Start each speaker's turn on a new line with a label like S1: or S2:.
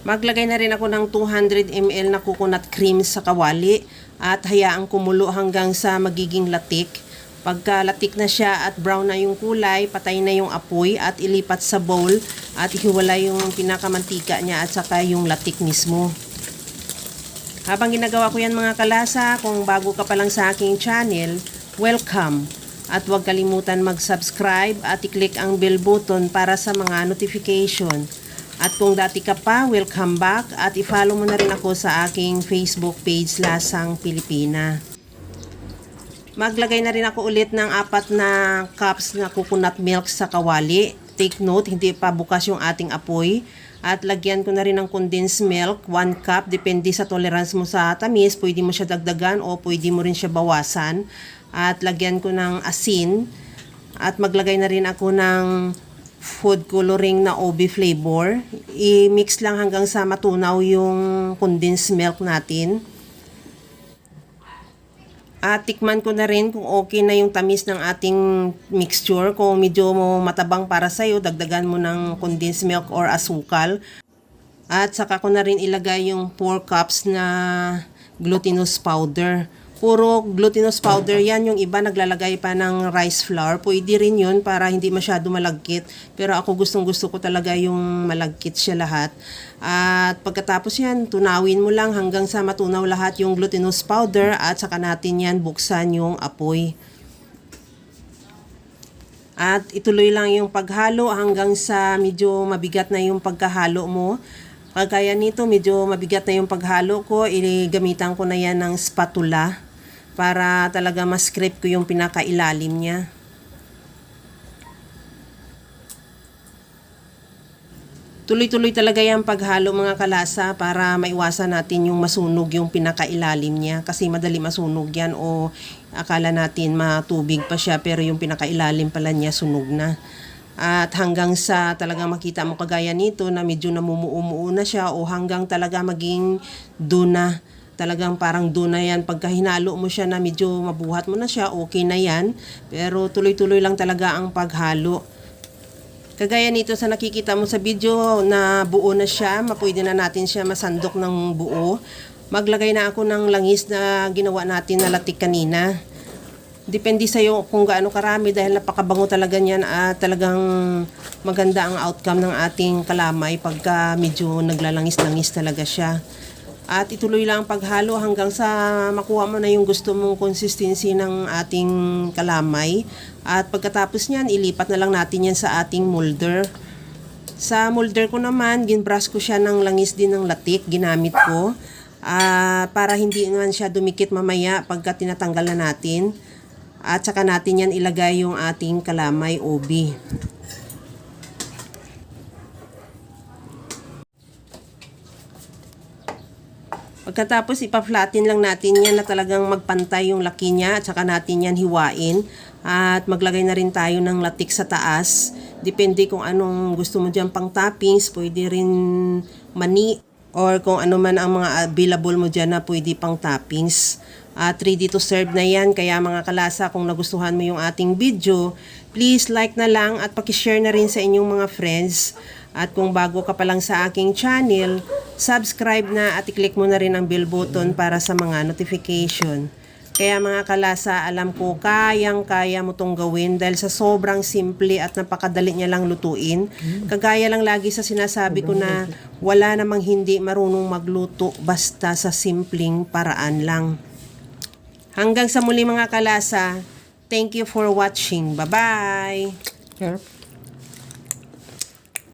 S1: Maglagay na rin ako ng 200 ml na coconut cream sa kawali at hayaang kumulo hanggang sa magiging latik. Pagka latik na siya at brown na yung kulay, patay na yung apoy at ilipat sa bowl at ihiwalay yung pinakamantika niya at saka yung latik mismo. Habang ginagawa ko yan mga kalasa, kung bago ka pa lang sa aking channel, welcome! At huwag kalimutan mag-subscribe at i-click ang bell button para sa mga notification. At kung dati ka pa, welcome back at i-follow mo na rin ako sa aking Facebook page Lasang Pilipina. Maglagay na rin ako ulit ng 4 na cups na coconut milk sa kawali. Take note, hindi pa bukas yung ating apoy. At lagyan ko na rin ng condensed milk, 1 cup. Depende sa tolerance mo sa tamis, pwede mo siya dagdagan o pwede mo rin siya bawasan. At lagyan ko ng asin. At maglagay na rin ako ng food coloring na OB flavor. I-mix lang hanggang sa matunaw yung condensed milk natin. At tikman ko na rin kung okay na yung tamis ng ating mixture. Kung medyo matabang para sa'yo, dagdagan mo ng condensed milk or asukal. At saka ko na rin ilagay yung 4 cups na glutinous powder. Puro glutinous powder yan, yung iba naglalagay pa ng rice flour. Pwede rin yun para hindi masyado malagkit. Pero ako gustong-gusto ko talaga yung malagkit siya lahat. At pagkatapos yan, tunawin mo lang hanggang sa matunaw lahat yung glutinous powder at saka natin yan buksan yung apoy. At ituloy lang yung paghalo hanggang sa medyo mabigat na yung pagkahalo mo. Kagaya nito, medyo mabigat na yung paghalo ko, gamitan ko na yan ng spatula para talaga ma-scrape ko yung pinakailalim niya. Tuloy-tuloy talaga yung paghalo mga kalasa para maiwasan natin yung masunog yung pinakailalim niya. Kasi madali masunog yan o akala natin matubig pa siya pero yung pinakailalim pala niya sunog na. At hanggang sa talaga makita mo kagaya nito na medyo namumuo na siya o hanggang talaga maging duna. Talagang parang duna yan. Pagka hinalo mo siya na medyo mabuhat mo na siya, okay na yan. Pero tuloy-tuloy lang talaga ang paghalo. Kagaya nito sa nakikita mo sa video na buo na siya, mapwede na natin siya masandok ng buo. Maglagay na ako ng langis na ginawa natin na latik kanina. Depende sa'yo kung gaano karami dahil napakabango talaga niyan at talagang maganda ang outcome ng ating kalamay pagka medyo naglalangis-langis talaga siya. At ituloy lang ang paghalo hanggang sa makuha mo na yung gusto mong consistency ng ating kalamay. At pagkatapos niyan, ilipat na lang natin yan sa ating molder. Sa molder ko naman, ginbrush ko siya ng langis din ng latik, ginamit ko. Para hindi naman siya dumikit mamaya pagka tinatanggal na natin. At saka natin yan ilagay yung ating kalamay OB. Pagkatapos ipa-flatten lang natin yan na talagang magpantay yung laki niya at saka natin yan hiwain. At maglagay na rin tayo ng latik sa taas. Depende kung anong gusto mo dyan pang toppings. Pwede rin mani or kung ano man ang mga available mo dyan na pwede pang toppings. At ready to serve na yan. Kaya mga kalasa, kung nagustuhan mo yung ating video, please like na lang at pakishare na rin sa inyong mga friends. At kung bago ka pa lang sa aking channel, subscribe na at i-click mo na rin ang bell button para sa mga notification. Kaya mga kalasa, alam ko kayang-kaya mo tong gawin dahil sa sobrang simple at napakadali niya lang lutuin. Kagaya lang lagi sa sinasabi ko na wala namang hindi marunong magluto basta sa simpleng paraan lang. Hanggang sa muli mga kalasa, thank you for watching. Bye-bye!